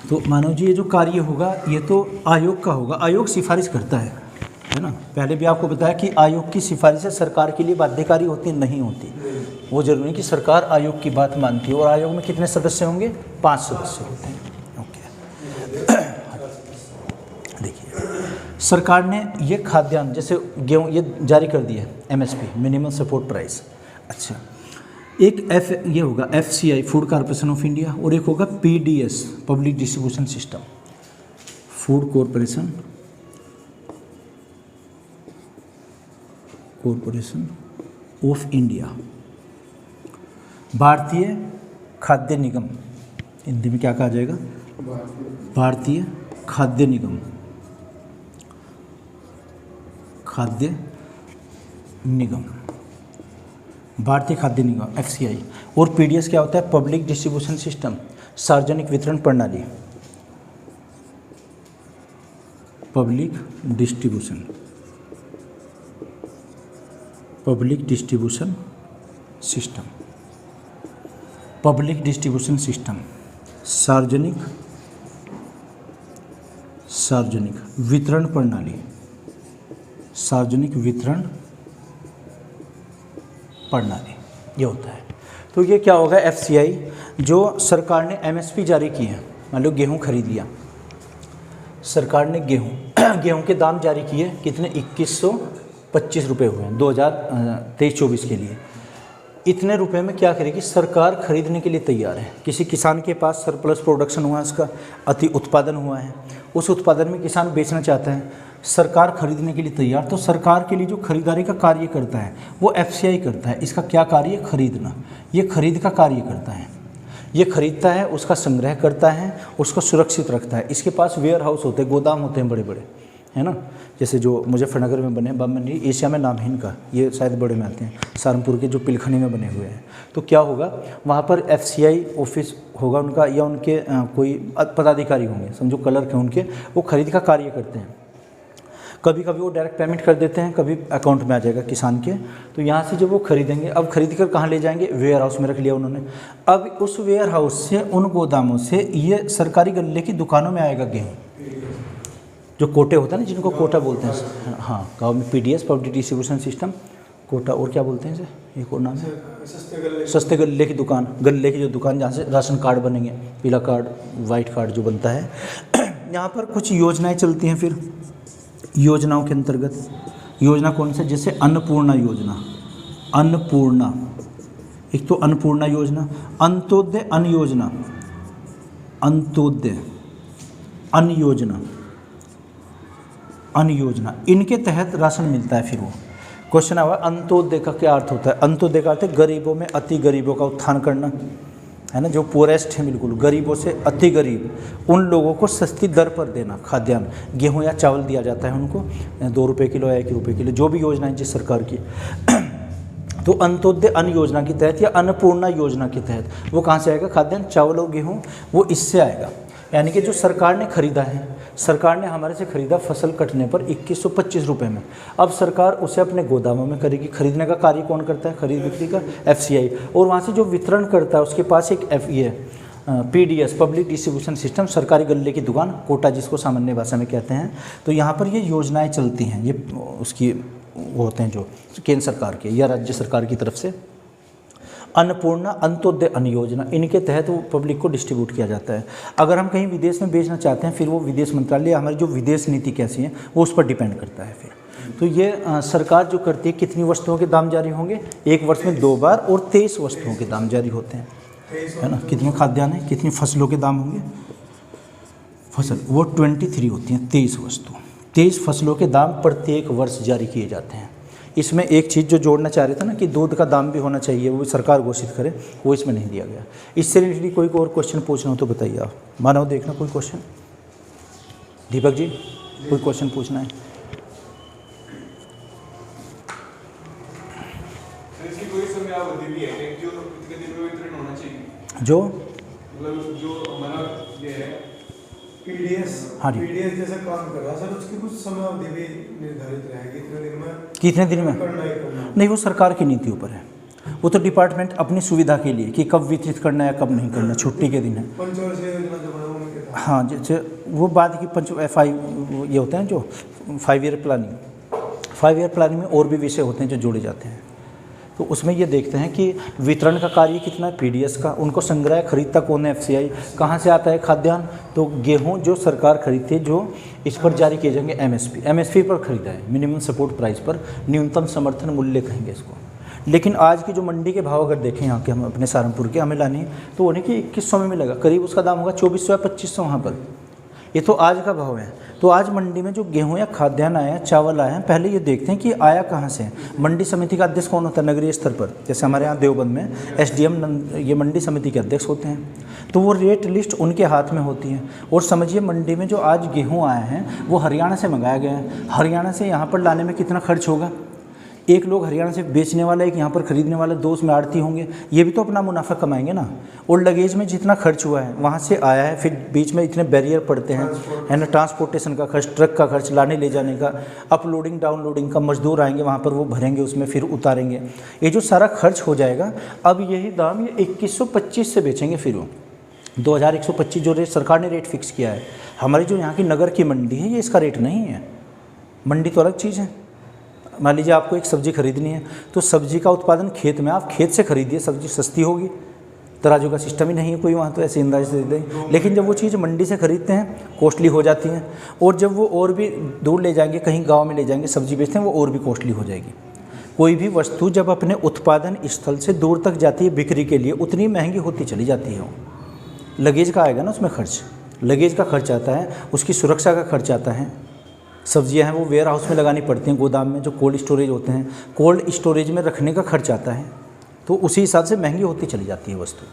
तो मानव जी ये जो कार्य होगा ये तो आयोग का होगा, आयोग सिफारिश करता है ना। पहले भी आपको बताया कि आयोग की सिफारिशें सरकार के लिए बाध्यकारी होती नहीं होती, वो जरूरी नहीं कि सरकार आयोग की बात मानती है। और आयोग में कितने सदस्य होंगे, 5 सदस्य होते हैं। ओके, देखिए सरकार ने ये खाद्यान्न जैसे गेहूँ ये जारी कर दिया MSP, मिनिमम सपोर्ट प्राइस। अच्छा, एक ये होगा FCI, food corporation of India, और एक होगा PDS, public distribution system, food corporation of India, भारतीय खाद्य निगम, हिंदी में क्या कहा जाएगा, भारतीय खाद्य निगम, खाद्य निगम, भारतीय खाद्य निगम FCI। और PDS क्या होता है, पब्लिक डिस्ट्रीब्यूशन सिस्टम, सार्वजनिक वितरण प्रणाली, public distribution system, public distribution system, सार्वजनिक वितरण प्रणाली, सार्वजनिक वितरण प्रणाली, ये होता है। तो ये क्या होगा, FCI जो सरकार ने MSP जारी की है, मान लो गेहूँ खरीद लिया सरकार ने, गेहूँ के दाम जारी किए कितने, 2125 रुपये हुए हैं 2023-24 के लिए। इतने रुपए में क्या करेगी सरकार, खरीदने के लिए तैयार है। किसी किसान के पास सरप्लस प्रोडक्शन हुआ है, उसका अति उत्पादन हुआ है, उस उत्पादन में किसान बेचना चाहता है, सरकार खरीदने के लिए तैयार, तो सरकार के लिए जो खरीदारी का कार्य करता है वो एफसीआई करता है। इसका क्या कार्य? खरीदना। ये खरीद का कार्य करता है, ये खरीदता है, उसका संग्रह करता है, उसको सुरक्षित रखता है। इसके पास वेयर हाउस होते हैं, गोदाम होते हैं बड़े बड़े, है ना, जैसे जो मुजफ्फरनगर में बने, बम मंडी एशिया में नामहीन का, ये शायद बड़े में आते हैं, सहारनपुर के जो पिलखनी में बने हुए हैं। तो क्या होगा, वहाँ पर एफसीआई ऑफिस होगा उनका, या उनके कोई पदाधिकारी होंगे, समझो क्लर्क हैं उनके, वो खरीद का कार्य करते हैं। कभी कभी वो डायरेक्ट पेमेंट कर देते हैं, कभी अकाउंट में आ जाएगा किसान के। तो यहाँ से जब वो खरीदेंगे, अब खरीद कर कहाँ ले जाएंगे? वेयर हाउस में रख लिया उन्होंने। अब उस वेयर हाउस से, उन गोदामों से ये सरकारी गल्ले की दुकानों में आएगा गेहूँ, जो कोटे होता है ना, जिनको कोटा बोलते हैं। हाँ, गाँव में PDS, public distribution system, quota, और क्या बोलते हैं इसे, एक और नाम है, सस्ते गल्ले की दुकान। गल्ले की जो दुकान जहाँ से राशन कार्ड बनेंगे, पीला कार्ड, वाइट कार्ड जो बनता है। यहाँ पर कुछ योजनाएँ चलती हैं। फिर योजनाओं के अंतर्गत योजना कौन सा? जैसे अन्नपूर्णा योजना, अन्नपूर्णा, एक तो अन्नपूर्णा योजना, अंत्योदय अन्न योजना, अंत्योदय अन्न योजना, अन्न योजना, इनके तहत राशन मिलता है। फिर वो क्वेश्चन आवा, अंत्योदय का क्या अर्थ होता है? अंत्योदय का अर्थ है गरीबों में अति गरीबों का उत्थान करना, है ना, जो पुअरेस्ट है, बिल्कुल गरीबों से अति गरीब, उन लोगों को सस्ती दर पर देना खाद्यान्न, गेहूं या चावल दिया जाता है उनको 2 रुपये किलो या 1 रुपये किलो, जो भी योजना है जिस सरकार की। तो अंत्योदय अन्न योजना के तहत या अन्नपूर्णा योजना के तहत वो कहाँ से आएगा? खाद्यान्न, चावल और गेहूँ, वो इससे आएगा। यानी कि जो सरकार ने खरीदा है, सरकार ने हमारे से खरीदा फसल कटने पर 2125 रुपये में, अब सरकार उसे अपने गोदामों में करेगी। खरीदने का कार्य कौन करता है? खरीद बिक्री का एफसीआई। और वहाँ से जो वितरण करता है उसके पास एक पीडीएस, पब्लिक डिस्ट्रीब्यूशन सिस्टम, सरकारी गल्ले की दुकान, कोटा जिसको सामान्य भाषा में कहते हैं। तो यहाँ पर ये योजनाएँ चलती हैं, ये उसकी वो होते हैं जो केंद्र सरकार के या राज्य सरकार की तरफ से। अन्नपूर्णा, अंत्योदय अन्न योजना, इनके तहत वो पब्लिक को डिस्ट्रीब्यूट किया जाता है। अगर हम कहीं विदेश में बेचना चाहते हैं, फिर वो विदेश मंत्रालय, हमारी जो विदेश नीति कैसी है वो उस पर डिपेंड करता है। फिर तो ये सरकार जो करती है, कितनी वस्तुओं के दाम जारी होंगे? एक वर्ष में 2 बार, और 23 वस्तुओं के दाम जारी होते हैं, है ना। कितने खाद्यान्न है, कितनी फसलों के दाम होंगे? फसल वो 23 होती हैं, 23 वस्तु, 23 फसलों के दाम प्रत्येक वर्ष जारी किए जाते हैं। इसमें एक चीज़ जो जोड़ना चाह रहे थे ना कि दूध का दाम भी होना चाहिए, वो भी सरकार घोषित करे, वो इसमें नहीं दिया गया। इससे रिलेटेड कोई और क्वेश्चन पूछना हो तो बताइए आप। मानव देखना कोई क्वेश्चन, दीपक जी कोई क्वेश्चन पूछना है? इसकी कोई समय अवधि भी है जो कितने दिन में वितरण होना चाहिए? जो मतलब जो हमारा ये है पीडीएस, हाँ जी, पीडीएस जैसा काम कर रहा है सर, उसकी कुछ समय अवधि भी निर्धारित रहेगी, इतने दिन में, कितने दिन में? करना ही करना। नहीं, वो सरकार की नीति ऊपर है। वो तो डिपार्टमेंट अपनी सुविधा के लिए कि कब वितरित करना है कब नहीं करना, छुट्टी के दिन है। पंचवर्षीय योजना जो बना उनके तहत। हाँ, जैसे वो बाद की 5 ये होते हैं जो 5 ईयर प्लानिंग, 5 ईयर प्लानिंग में और भी विषय होते हैं जो जोड़े जाते हैं। तो उसमें ये देखते हैं कि वितरण का कार्य कितना है पीडीएस का, उनको संग्रह खरीदता कौन है? एफसीआई। कहाँ से आता है खाद्यान्न? तो गेहूं जो सरकार खरीदती है, जो इस पर जारी किए जाएंगे एमएसपी पर खरीदा है, मिनिमम सपोर्ट प्राइस पर, न्यूनतम समर्थन मूल्य कहेंगे इसको। लेकिन आज की जो मंडी के भाव अगर देखें यहाँ के, हम अपने सहारनपुर के हमें लानी है, तो उन्हें कि 2100 में मिलेगा, करीब उसका दाम होगा 2400 या 2500 वहाँ पर। ये तो आज का भाव है। तो आज मंडी में जो गेहूं या खाद्यान्न आया है, चावल आया है, पहले ये देखते हैं कि आया कहाँ से। मंडी समिति का अध्यक्ष कौन होता है? नगरीय स्तर पर, जैसे हमारे यहाँ देवबंद में एसडीएम ये मंडी समिति के अध्यक्ष होते हैं। तो वो रेट लिस्ट उनके हाथ में होती है। और समझिए मंडी में जो आज गेहूँ आया है वो हरियाणा से मंगाया गया है। हरियाणा से यहाँ पर लाने में कितना खर्च होगा? एक लोग हरियाणा से बेचने वाला, एक यहाँ पर खरीदने वाला, 2 उसमें आड़ती होंगे, ये भी तो अपना मुनाफा कमाएंगे ना। और लगेज में जितना खर्च हुआ है, वहाँ से आया है, फिर बीच में इतने बैरियर पड़ते हैं, है ना, ट्रांसपोर्टेशन का खर्च, ट्रक का खर्च, लाने ले जाने का, अपलोडिंग डाउनलोडिंग का, मजदूर आएंगे वहाँ पर, वो भरेंगे उसमें, फिर उतारेंगे, ये जो सारा खर्च हो जाएगा। अब यही दाम ये 2125 से बेचेंगे, फिर वो 2125 जो रेट सरकार ने रेट फिक्स किया है। हमारी जो यहाँ की नगर की मंडी है, ये इसका रेट नहीं है। मंडी तो अलग चीज़ है। मान लीजिए आपको एक सब्ज़ी खरीदनी है, तो सब्ज़ी का उत्पादन खेत में, आप खेत से खरीदिए, सब्ज़ी सस्ती होगी, तराजू का सिस्टम ही नहीं है कोई वहाँ, तो ऐसे अंदाज से दे दें। लेकिन जब वो चीज़ मंडी से खरीदते हैं, कॉस्टली हो जाती हैं। और जब वो और भी दूर ले जाएंगे, कहीं गाँव में ले जाएंगे सब्ज़ी बेचते हैं, वो और भी कॉस्टली हो जाएगी। कोई भी वस्तु जब अपने उत्पादन स्थल से दूर तक जाती है बिक्री के लिए, उतनी महंगी होती चली जाती है। वो लगेज का आएगा ना उसमें खर्च, लगेज का खर्च आता है, उसकी सुरक्षा का खर्च आता है। सब्जियां हैं वो वेयर हाउस में लगानी पड़ती हैं, गोदाम में जो कोल्ड स्टोरेज होते हैं, कोल्ड स्टोरेज में रखने का खर्च आता है। तो उसी हिसाब से महंगी होती चली जाती है वस्तु।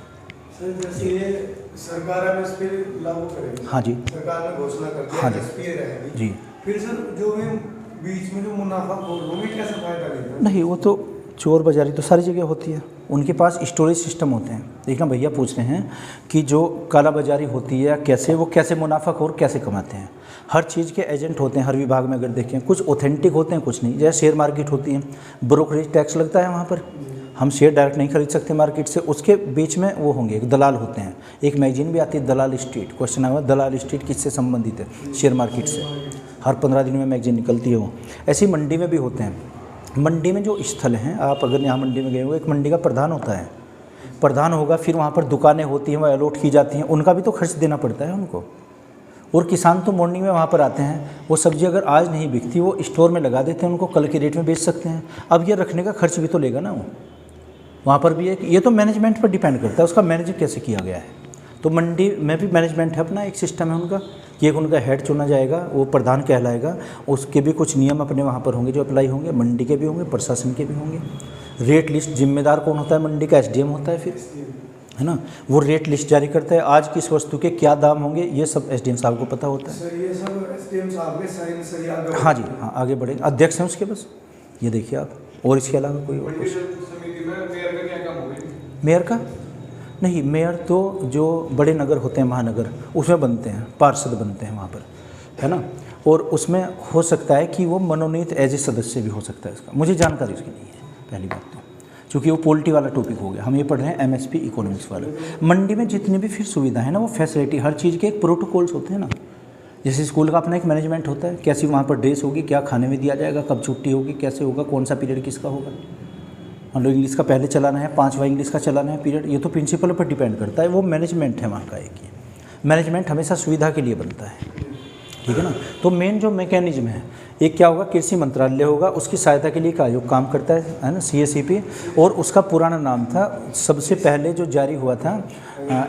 सर जैसे ये सरकार एमएसपी लागू करेगी, हाँ जी, सरकार ने घोषणा कर दी हाँ जी, एमएसपी रहेगी जी। फिर सर जो भी बीच में जो मुनाफाखोर वो भी कैसे फायदा लेगा? नहीं, वो तो चोर बाजारी तो सारी जगह होती है, उनके पास स्टोरेज सिस्टम होते हैं। देखना भैया पूछ रहे हैं कि जो काला बाजारी होती है कैसे, वो कैसे मुनाफाखोर कैसे कमाते हैं। हर चीज़ के एजेंट होते हैं हर विभाग में, अगर देखें कुछ ऑथेंटिक होते हैं कुछ नहीं। जैसे शेयर मार्केट होती है, ब्रोकरेज टैक्स लगता है वहाँ पर, हम शेयर डायरेक्ट नहीं खरीद सकते मार्केट से, उसके बीच में वो होंगे एक दलाल होते हैं। एक मैगजीन भी आती है दलाल स्ट्रीट, क्वेश्चन आया दलाल स्ट्रीट किससे संबंधित है? शेयर मार्केट से। हर 15 दिन में मैगजीन निकलती है वो। ऐसी मंडी में भी होते हैं। मंडी में जो स्थल हैं, आप अगर यहाँ मंडी में गए हो, एक मंडी का प्रधान होता है, प्रधान होगा, फिर वहाँ पर दुकानें होती हैं, वो अलॉट की जाती हैं, उनका भी तो खर्च देना पड़ता है उनको। और किसान तो मॉर्निंग में वहाँ पर आते हैं, वो सब्जी अगर आज नहीं बिकती वो स्टोर में लगा देते हैं, उनको कल के रेट में बेच सकते हैं। अब ये रखने का खर्च भी तो लेगा ना वो, वहाँ पर भी एक, ये तो मैनेजमेंट पर डिपेंड करता है उसका मैनेज कैसे किया गया है। तो मंडी में भी मैनेजमेंट है अपना, एक सिस्टम है उनका कि एक उनका हेड चुना जाएगा, वो प्रधान कहलाएगा, उसके भी कुछ नियम अपने वहाँ पर होंगे जो अप्लाई होंगे, मंडी के भी होंगे, प्रशासन के भी होंगे। रेट लिस्ट जिम्मेदार कौन होता है मंडी का? एसडीएम होता है, फिर है ना, वो रेट लिस्ट जारी करता है, आज किस वस्तु के क्या दाम होंगे, ये सब एसडीएम साहब को पता होता है। सर ये सब एसडीएम साहब के साइन सही आगे? हाँ जी, हाँ आगे बढ़ेंगे, अध्यक्ष हैं उसके बस, ये देखिए आप। और इसके अलावा कोई और कुछ? समिति में मेयर का क्या काम होगा? मेयर का नहीं, मेयर तो जो बड़े नगर होते हैं, महानगर, उसमें बनते हैं, पार्षद बनते हैं वहाँ पर, है ना। और उसमें हो सकता है कि वो मनोनीत एज ए सदस्य भी हो सकता है, इसका मुझे जानकारी उसकी नहीं है पहली बात तो, क्योंकि वो पॉलिटी वाला टॉपिक हो गया। हम ये पढ़ रहे हैं एमएसपी इकोनॉमिक्स वाला। मंडी में जितनी भी फिर सुविधा है ना, वो फैसिलिटी, हर चीज़ के एक प्रोटोकॉल्स होते हैं ना। जैसे स्कूल का अपना एक मैनेजमेंट होता है, कैसी वहाँ पर ड्रेस होगी, क्या खाने में दिया जाएगा, कब छुट्टी होगी, कैसे होगा, कौन सा पीरियड किसका होगा। मान लो इंग्लिश का पहले चलाना है, 5वां इंग्लिश का चलाना है पीरियड, ये तो प्रिंसिपल पर डिपेंड करता है, वो मैनेजमेंट है वहाँ का। एक ये मैनेजमेंट हमेशा सुविधा के लिए बनता है, ठीक है ना। तो मेन जो मैकेनिज्म है, एक क्या होगा, कृषि मंत्रालय होगा, उसकी सहायता के लिए एक आयोग काम करता है ना, CACP। और उसका पुराना नाम था, सबसे पहले जो जारी हुआ था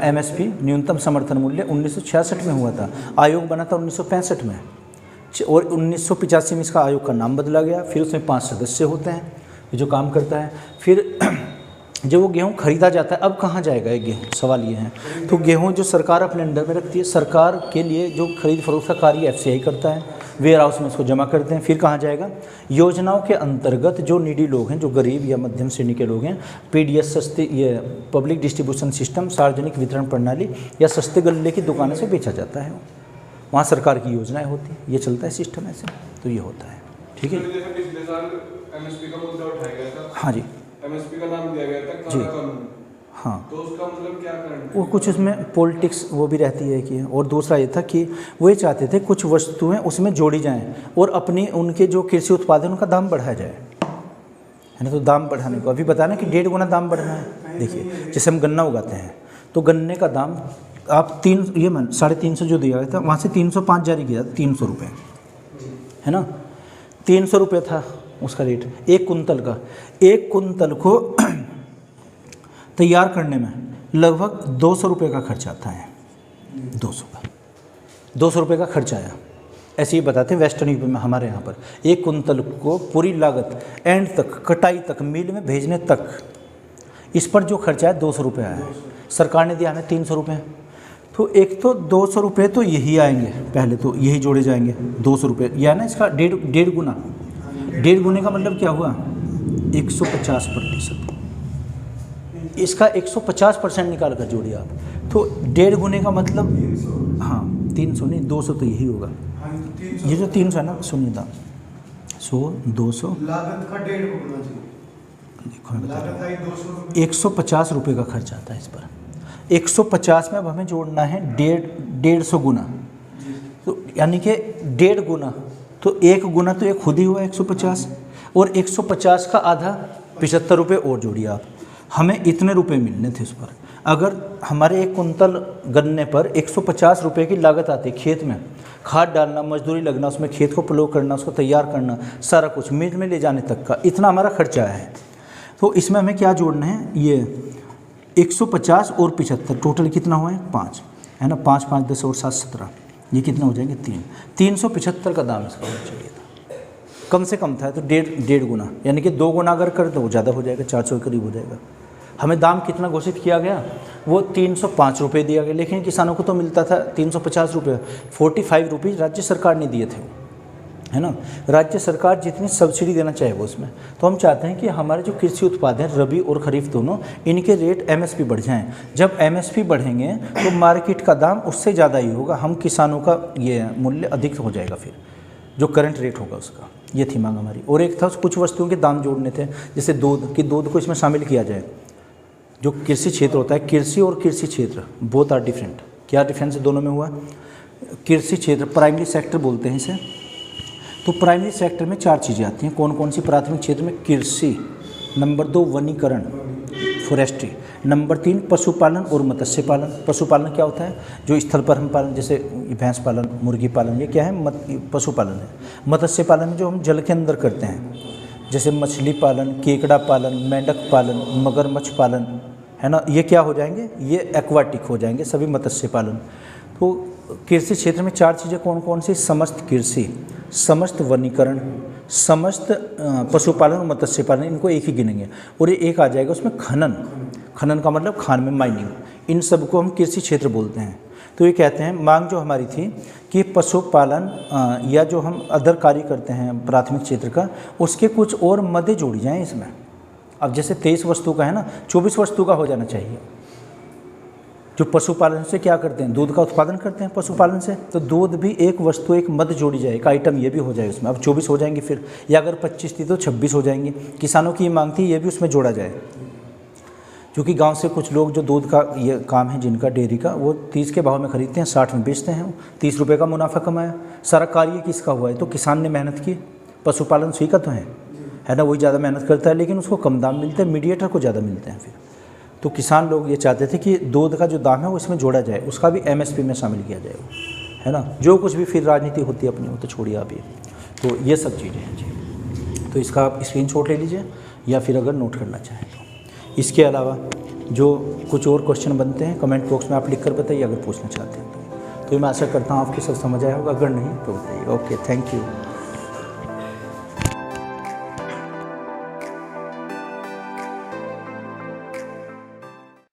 MSP न्यूनतम समर्थन मूल्य 1966 में हुआ था, आयोग बना था 1965 में, और 1985 में इसका आयोग का नाम बदला गया। फिर उसमें 5 सदस्य होते हैं जो काम करता है। फिर जब वो गेहूँ खरीदा जाता है, अब कहाँ जाएगा ये गेहूँ, सवाल ये है। तो गेहूँ जो सरकार अपने अंडर में रखती है, सरकार के लिए जो खरीद फरोख्त का कार्य FCI करता है, वेयर हाउस में उसको जमा करते हैं। फिर कहाँ जाएगा, योजनाओं के अंतर्गत जो नीडी लोग हैं, जो गरीब या मध्यम श्रेणी के लोग हैं, PDS सस्ते, ये पब्लिक डिस्ट्रीब्यूशन सिस्टम, सार्वजनिक वितरण प्रणाली या सस्ते गल्ले की दुकानों से बेचा जाता है। वहाँ सरकार की योजनाएँ होती हैं, ये चलता है सिस्टम ऐसे, तो ये होता है, ठीक है। पिछले साल MSP का मुद्दा उठाया गया था। हाँ जी, MSP का नाम दिया गया था जी, काला कानून। हाँ, तो उसका मतलब क्या कारण है? वो कुछ उसमें पॉलिटिक्स वो भी रहती है कि, और दूसरा ये था कि वो ये चाहते थे कुछ वस्तुएं उसमें जोड़ी जाएं और अपनी उनके जो कृषि उत्पाद है उनका दाम बढ़ाया जाए, है ना। तो दाम बढ़ाने को अभी बताया ना कि 1.5 गुना दाम बढ़ना है। देखिए जैसे हम गन्ना उगाते हैं तो गन्ने का दाम आप 350 जो दिया गया था, वहाँ से 305 जारी किया, 300 रुपये, है ना। 300 रुपये था उसका रेट एक कुंतल का। एक कुंतल को तैयार करने में लगभग 200 रुपये का खर्च आता है, 200 रुपये का खर्च आया। ऐसे ही बताते हैं वेस्टर्न यूपी में, हमारे यहाँ पर एक कुंतल को पूरी लागत एंड तक, कटाई तक, मिल में भेजने तक, इस पर जो खर्चा है 200 रुपये आया है। सरकार ने दिया हमें 300 रुपये। तो एक तो 200 रुपये तो यही आएंगे, पहले तो यही जोड़े जाएंगे 200 रुपये, यह है ना इसका 1.5 गुना। 1.5 गुने का मतलब क्या हुआ, 150%। इसका 150% निकाल कर जोड़िए आप, तो 1.5 गुने का मतलब, हाँ 300 नहीं 200 तो यही होगा। ये जो 300 है ना, सुनिए दाम 100 200 लागत का 1.5 गुना जी। देखो मैं बता रहा लागत हूँ, आई 200 150 रुपये का खर्च आता है इस पर। 150 में अब हमें जोड़ना है 150 गुना, तो यानी कि 1.5 गुना, तो 1 गुना तो ये खुद ही हुआ 150, और 150 का आधा 75 रुपये और जोड़िए आप, हमें इतने रुपए मिलने थे उस पर। अगर हमारे एक कुंतल गन्ने पर 150 रुपये की लागत आती, खेत में खाद डालना, मजदूरी लगना, उसमें खेत को प्लो करना, उसको तैयार करना, सारा कुछ मिल में ले जाने तक का इतना हमारा खर्चा आया है। तो इसमें हमें क्या जोड़ना है, ये 150 और 75 टोटल कितना हुआ है 5। है ना, 5 5 10 और 7 17, ये कितना हो जाएंगे 375 का दाम इसका होना चाहिए था, कम से कम था। तो डेढ़ गुना, यानी कि 2 गुना अगर कर तो वो ज़्यादा हो जाएगा, 400 के करीब हो जाएगा। हमें दाम कितना घोषित किया गया, वो 305 रुपये दिया गया, लेकिन किसानों को तो मिलता था 350 रुपये, 45 रुपीज़ राज्य सरकार ने दिए थे, है ना। राज्य सरकार जितनी सब्सिडी देना चाहे वो उसमें, तो हम चाहते हैं कि हमारे जो कृषि उत्पाद हैं रबी और खरीफ दोनों, इनके रेट एमएसपी बढ़ जाएं। जब एमएसपी बढ़ेंगे तो मार्केट का दाम उससे ज़्यादा ही होगा, हम किसानों का ये मूल्य अधिक हो जाएगा, फिर जो करंट रेट होगा उसका। ये थी मांग हमारी। और एक था कुछ वस्तुओं के दाम जोड़ने थे, जैसे दूध को इसमें शामिल किया जाए। जो कृषि क्षेत्र होता है, कृषि और कृषि क्षेत्र बोथ आर डिफरेंट। क्या डिफरेंस दोनों में हुआ? कृषि क्षेत्र प्राइमरी सेक्टर बोलते हैं इसे। तो प्राइमरी सेक्टर में 4 चीज़ें आती हैं। कौन कौन सी? प्राथमिक क्षेत्र में कृषि, नंबर 2 वनीकरण फॉरेस्ट्री, नंबर 3 पशुपालन और मत्स्य पालन। पशुपालन क्या होता है? जो स्थल पर हम पालन, जैसे भैंस पालन, मुर्गी पालन, ये क्या है? पशुपालन है। मत्स्य पालन में जो हम जल के अंदर करते हैं, जैसे मछली पालन, केकड़ा पालन, मेंढक पालन, मगरमच्छ पालन, है ना, ये क्या हो जाएंगे? ये एक्वाटिक हो जाएंगे, सभी मत्स्य पालन। तो कृषि क्षेत्र में 4 चीज़ें कौन कौन सी? समस्त कृषि, समस्त वनीकरण, समस्त पशुपालन और मत्स्य पालन, इनको एक ही गिनेंगे। और ये एक आ जाएगा उसमें खनन। खनन का मतलब खान में माइनिंग, इन सब को हम कृषि क्षेत्र बोलते हैं। तो ये कहते हैं, मांग जो हमारी थी कि पशुपालन या जो हम अदर कार्य करते हैं प्राथमिक क्षेत्र का, उसके कुछ और मदे जोड़ी जाएं इसमें। अब जैसे 23 वस्तु का है ना, 24 वस्तु का हो जाना चाहिए। जो पशुपालन से क्या करते हैं? दूध का उत्पादन करते हैं पशुपालन से, तो दूध भी एक वस्तु, एक मद जोड़ी जाए, एक आइटम ये भी हो जाए उसमें। अब 24 हो जाएंगे फिर, या अगर 25 थी तो 26 हो जाएंगी। किसानों की ये मांग थी, ये भी उसमें जोड़ा जाए। क्योंकि गांव से कुछ लोग जो दूध का ये काम है जिनका, डेयरी का, वो 30 के भाव में खरीदते हैं, 60 में बेचते हैं। 30 रुपये का मुनाफा कमाया। सारा कार्य किसका हुआ है? तो किसान ने मेहनत की। पशुपालन सुई का तो है ना, वही ज़्यादा मेहनत करता है, लेकिन उसको कम दाम मिलते हैं, मीडिएटर को ज़्यादा मिलते हैं फिर। तो किसान लोग ये चाहते थे कि दूध का जो दाम है वो इसमें जोड़ा जाए, उसका भी एमएसपी में शामिल किया जाए, है ना। जो कुछ भी फिर राजनीति होती है अपनी, वो तो छोड़िए आप ये। तो ये सब चीज़ें हैं जी। तो इसका आप स्क्रीनशॉट ले लीजिए, या फिर अगर नोट करना चाहें तो। इसके अलावा जो कुछ और क्वेश्चन बनते हैं कमेंट बॉक्स में आप लिख कर बताइए, अगर पूछना चाहते हैं तो मैं आशा करता हूँ आपकी सब समझ आया होगा। अगर नहीं तो बताइए। Okay, thank you.